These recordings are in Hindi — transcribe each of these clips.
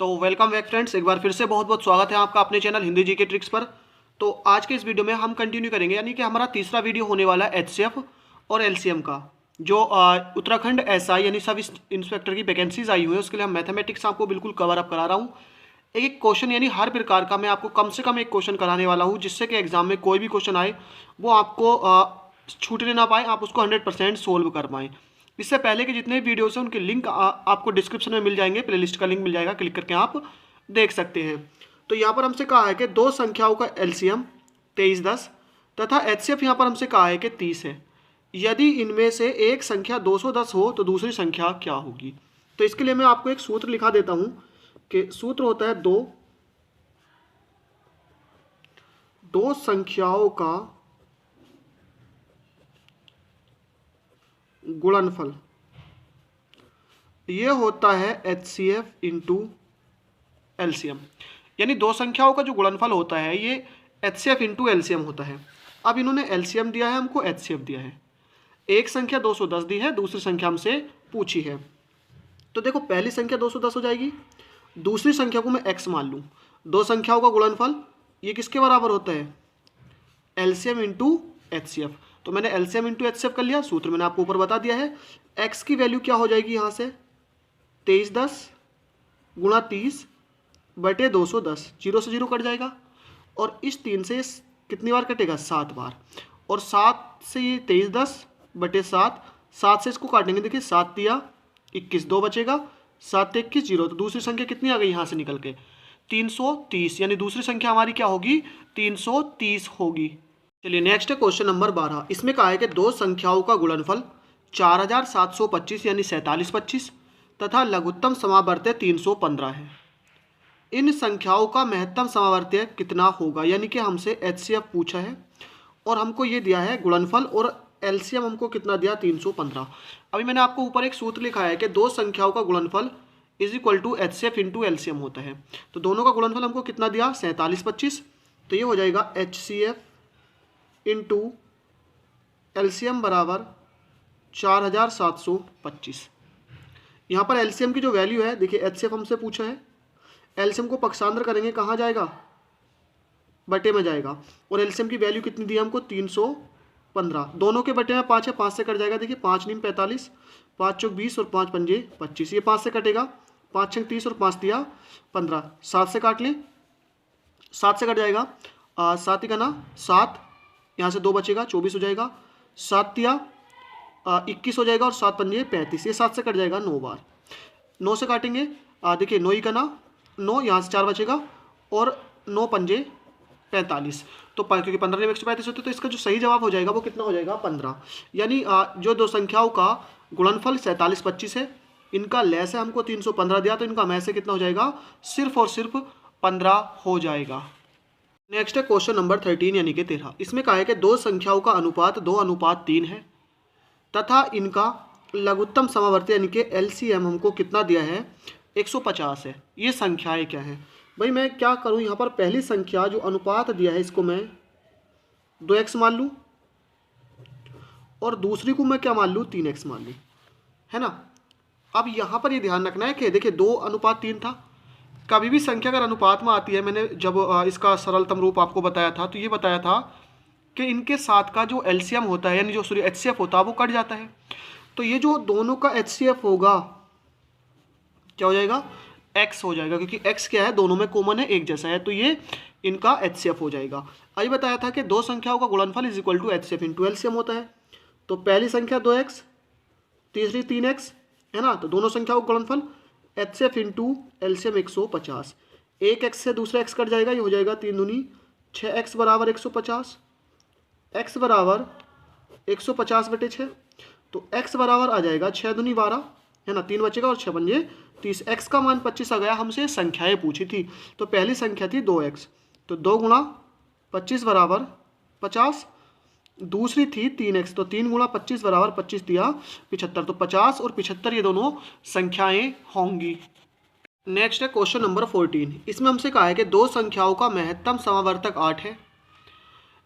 तो वेलकम बैक फ्रेंड्स, एक बार फिर से बहुत बहुत स्वागत है आपका अपने चैनल हिंदी जीके ट्रिक्स पर। तो आज के इस वीडियो में हम कंटिन्यू करेंगे, यानी कि हमारा तीसरा वीडियो होने वाला है एचसीएफ और एलसीएम का। जो उत्तराखंड एसआई यानी सब इंस्पेक्टर की वैकेंसीज आई हुई है, उसके लिए हम मैथमेटिक्स आपको बिल्कुल कवर अप करा रहा हूँ। एक एक क्वेश्चन यानी हर प्रकार का मैं आपको कम से कम एक क्वेश्चन कराने वाला हूँ, जिससे कि एग्जाम में कोई भी क्वेश्चन आए वो आपको छूटने ना पाए, आप उसको 100% सोल्व कर पाएँ। इससे पहले के जितने भी वीडियोस हैं उनके लिंक आपको डिस्क्रिप्शन में मिल जाएंगे, प्लेलिस्ट का लिंक मिल जाएगा, क्लिक करके आप देख सकते हैं। तो यहाँ पर हमसे कहा है कि दो संख्याओं का एलसीएम 2310 तथा एचसीएफ यहाँ पर हमसे कहा है कि 30 है। यदि इनमें से एक संख्या 210 हो तो दूसरी संख्या क्या होगी। तो इसके लिए मैं आपको एक सूत्र लिखा देता हूँ कि सूत्र होता है दो संख्याओं का गुणनफल, ये होता है एचसीएफ इंटू एलसीएम। यानी दो संख्याओं का जो गुणनफल होता है ये एचसीएफ इंटू एलसीएम होता है। अब इन्होंने एलसीएम दिया है, हमको एचसीएफ दिया है। एक संख्या 210 दी है, दूसरी संख्या हमसे पूछी है। तो देखो पहली संख्या 210 हो जाएगी, दूसरी संख्या को मैं x मान लूँ। दो संख्याओं का गुणनफल ये किसके बराबर होता है, एलसीएम इंटू एचसीएफ। तो मैंने एलसीएम इंटू एचसीएफ कर लिया, सूत्र मैंने आपको ऊपर बता दिया है। x की वैल्यू क्या हो जाएगी यहाँ से, 2310 गुणा 30 बटे 210, जीरो से जीरो कट जाएगा। और इस 3 से कितनी बार कटेगा, 7 बार। और 7 से ये 2310 बटे 7, 7 से इसको काटेंगे, देखिए 7 दिया 21, 2 बचेगा, 7 21 जीरो। तो दूसरी संख्या कितनी आ गई यहाँ से निकल के, 330। यानी दूसरी संख्या हमारी क्या होगी, 330 होगी। चलिए नेक्स्ट है क्वेश्चन नंबर 12। इसमें कहा है कि दो संख्याओं का गुणनफल 4725 यानी 4725 तथा लघुत्तम समावर्त्य 315 है। इन संख्याओं का महत्तम समावर्त्य कितना होगा। यानी कि हमसे एचसीएफ पूछा है और हमको ये दिया है गुणनफल, और एलसीएम हमको कितना दिया, 315। अभी मैंने आपको ऊपर एक सूत्र लिखा है कि दो संख्याओं का गुणनफल is equal to HCF into LCM होता है। तो दोनों का गुणनफल हमको कितना दिया, 4725। तो ये हो जाएगा एचसीएफ इंटू एलसीएम बराबर 4725। यहाँ पर एलसीएम की जो वैल्यू है, देखिए एचसीएफ हमसे पूछा है, एलसीएम को पक्षांतर करेंगे कहाँ जाएगा, बटे में जाएगा। और एलसीएम की वैल्यू कितनी दी हमको, 315। दोनों के बटे में 5 है, 5 से कट जाएगा। देखिए 5 नीम 45, 5 चौक 20 और 5 पंजे 25। ये 5 से कटेगा, 5 छंग 30 और 5 दिया 15। 7 से काट लें, 7 से कट जाएगा, 7 ही का ना 7, यहाँ से 2 बचेगा, 24 हो जाएगा। 7 दिया 21 हो जाएगा और 7 पंजे 35। ये 7 से कट जाएगा 9 बार। 9 से काटेंगे, देखिए 9 ही का ना 9, यहाँ से 4 बचेगा और 9 पंजे 45। तो क्योंकि 15 में 135 होते, तो इसका जो सही जवाब हो जाएगा वो कितना हो जाएगा, 15। यानी जो दो संख्याओं का गुणनफल 4725 है, इनका लैस है हमको 315 दिया, तो इनका मैस से कितना हो जाएगा, सिर्फ और सिर्फ 15 हो जाएगा। नेक्स्ट है क्वेश्चन नंबर 13 यानी कि 13। इसमें कहा है कि दो संख्याओं का अनुपात 2:3 है तथा इनका लघुत्तम समावर्ती यानी कि एलसीएम हमको कितना दिया है, 150 है। ये संख्याएं क्या हैं भाई, मैं क्या करूं, यहाँ पर पहली संख्या जो अनुपात दिया है इसको मैं 2x मान लूँ और दूसरी को मैं क्या मान लूँ, 3x मान लूँ, है ना। अब यहाँ पर ये ध्यान रखना है कि देखिए 2:3 था। कभी भी संख्या अगर अनुपात में आती है, मैंने जब इसका सरलतम रूप आपको बताया था तो ये बताया था कि इनके साथ का जो एलसीएम होता है यानी जो सॉरी एचसीएफ होता है वो कट जाता है। तो ये जो दोनों का एचसीएफ होगा क्या हो जाएगा, x हो जाएगा, क्योंकि x क्या है, दोनों में कॉमन है, एक जैसा है, तो ये इनका एचसीएफ हो जाएगा। अभी बताया था कि दो संख्याओं का गुणनफल is equal to HCF into LCM होता है। तो पहली संख्या 2x, तीसरी 3x, है ना। तो दोनों संख्याओं का गुणनफल एचसीएफ इंटू एलसीएम 150। एक x से दूसरा x कट जाएगा, ये हो जाएगा 3 दूनी 6x बराबर 150, x बराबर 150 बटे 6। तो x बराबर आ जाएगा 6 दूनी 12, है ना, 3 बचेगा और 6 पंजे 30। x का मान 25 आ गया। हमसे संख्याएं पूछी थी, तो पहली संख्या थी 2x, तो 2 गुणा 25 बराबर 50। दूसरी थी 3x, तो 3 गुणा 25 बराबर 25 दिया 75। तो 50 और 75 ये दोनों संख्याएं होंगी। नेक्स्ट है क्वेश्चन नंबर 14। इसमें हमसे कहा है कि दो संख्याओं का महत्तम समावर्तक 8 है।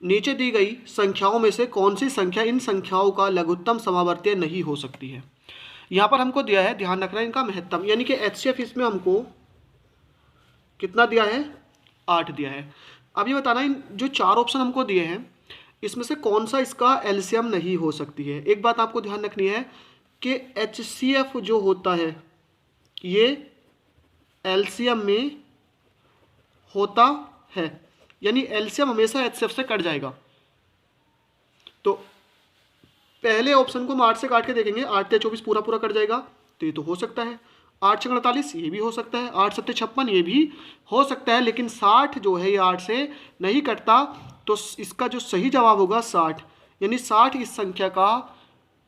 नीचे दी गई संख्याओं में से कौन सी संख्या इन संख्याओं का लघुत्तम समावर्त्य नहीं हो सकती है। यहाँ पर हमको दिया है, ध्यान रखना है, इनका महत्तम यानी कि एचसीएफ इसमें हमको कितना दिया है, 8 दिया है। अब ये बताना इन जो 4 ऑप्शन हमको दिए हैं इसमें से कौन सा इसका एलसीएम नहीं हो सकती है। एक बात आपको ध्यान रखनी है कि HCF जो होता है ये एलसीएम में होता है, यानी एलसीएम हमेशा HCF से कट जाएगा। तो पहले ऑप्शन को हम 8 से काट के देखेंगे, 8 से 24 पूरा पूरा कट जाएगा, तो ये तो हो सकता है। 8 से 48 ये भी हो सकता है, 8 7 56 ये भी हो सकता है, लेकिन 60 जो है ये 8 से नहीं कटता। तो इसका जो सही जवाब होगा 60, यानी 60 इस संख्या का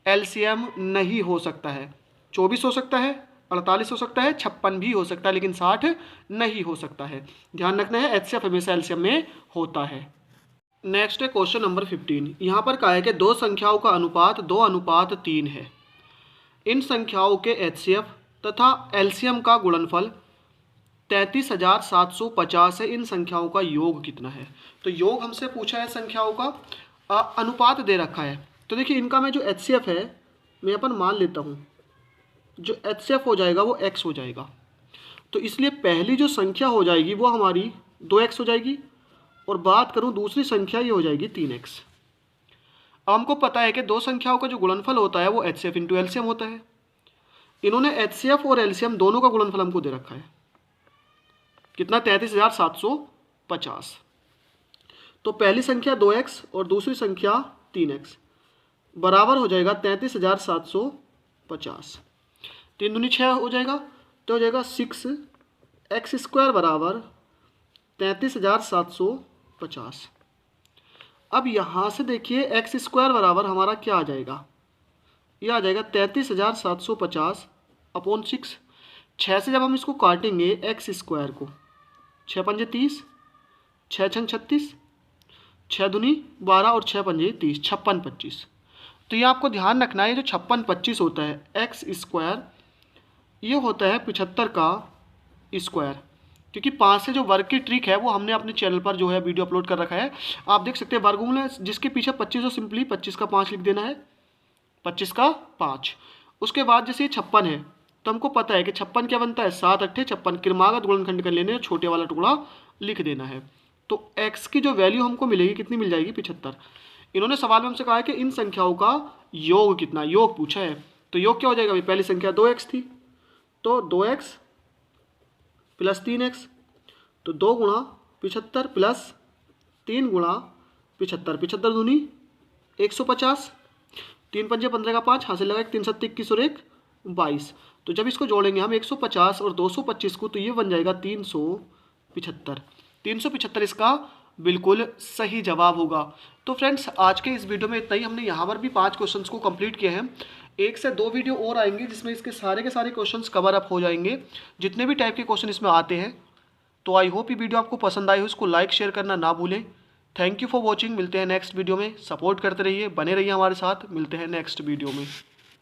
एलसीएम नहीं हो सकता है। 24 हो सकता है, 48 हो सकता है, 56 भी हो सकता है, लेकिन 60 नहीं हो सकता है। ध्यान रखना है HCF हमेशा एलसीएम में होता है। नेक्स्ट है क्वेश्चन नंबर 15। यहाँ पर कहा है कि दो संख्याओं का अनुपात 2:3 है। इन संख्याओं के HCF तथा एलसीएम का गुणनफल 33,750 है। इन संख्याओं का योग कितना है। तो योग हमसे पूछा है संख्याओं का, अनुपात दे रखा है। तो देखिए इनका मैं जो HCF है मैं अपन मान लेता हूँ, जो HCF हो जाएगा वो x हो जाएगा। तो इसलिए पहली जो संख्या हो जाएगी वो हमारी 2x हो जाएगी, और बात करूँ दूसरी संख्या ये हो जाएगी 3x। अब हमको पता है कि दो संख्याओं का जो गुणनफल होता है वो HCF इंटू एलसीएम होता है। इन्होंने HCF और एलसीएम दोनों का गुणनफल हमको दे रखा है, कितना, 33,750। तो पहली संख्या 2x और दूसरी संख्या 3x बराबर हो जाएगा 33,750। 3 दूनी 6 हो जाएगा, तो हो जाएगा 6x² बराबर 33,750। अब यहाँ से देखिए x² बराबर हमारा क्या आ जाएगा, ये आ जाएगा 33,750 अपॉन 6। 6 से जब हम इसको काटेंगे x² को, 6 पंजे 30, 6 छंग 36, 6 दूनी 12 और 6 पंजे 30, 56 25। तो ये आपको ध्यान रखना है, ये जो 56 25 होता है x² ये होता है 75 का स्क्वायर, क्योंकि 5 से जो वर्ग की ट्रिक है वो हमने अपने चैनल पर जो है वीडियो अपलोड कर रखा है। आप देख सकते हैं वर्गमूल है जिसके पीछे 25 हो, सिंपली 25 का 5 लिख देना है, 25 का 5। उसके बाद जैसे ये 56 है तो हमको पता है कि 56 क्या बनता है, 7 8 56, क्रमागत गुणनखंड कर लेने, छोटे वाला टुकड़ा लिख देना है। तो x की जो वैल्यू हमको मिलेगी कितनी मिल जाएगी, 75। इन्होंने सवाल में हमसे कहा है कि इन संख्याओं का योग कितना, योग पूछा है। तो योग क्या हो जाएगा, पहली संख्या 2x थी तो 2x प्लस 3x, तो 2 गुणा 75 प्लस 3 गुणा 75, 75 दूनी 150, 3 पंजे 15 का 5, हासिल लगा 3 7 21 और 1 22। तो जब इसको जोड़ेंगे हम 150 और 225 को, तो ये बन जाएगा 375। 375 इसका बिल्कुल सही जवाब होगा। तो फ्रेंड्स आज के इस वीडियो में इतना ही। हमने यहाँ पर भी 5 क्वेश्चंस को कंप्लीट किए हैं। 1 से 2 वीडियो और आएंगे जिसमें इसके सारे के सारे क्वेश्चंस कवर अप हो जाएंगे, जितने भी टाइप के क्वेश्चन इसमें आते हैं। तो आई होप ये वीडियो आपको पसंद आई हो, इसको लाइक शेयर करना ना भूलें। Thank you for watching. मिलते हैं नेक्स्ट वीडियो में, सपोर्ट करते रहिए, बने रहिए हमारे साथ। मिलते हैं नेक्स्ट वीडियो में।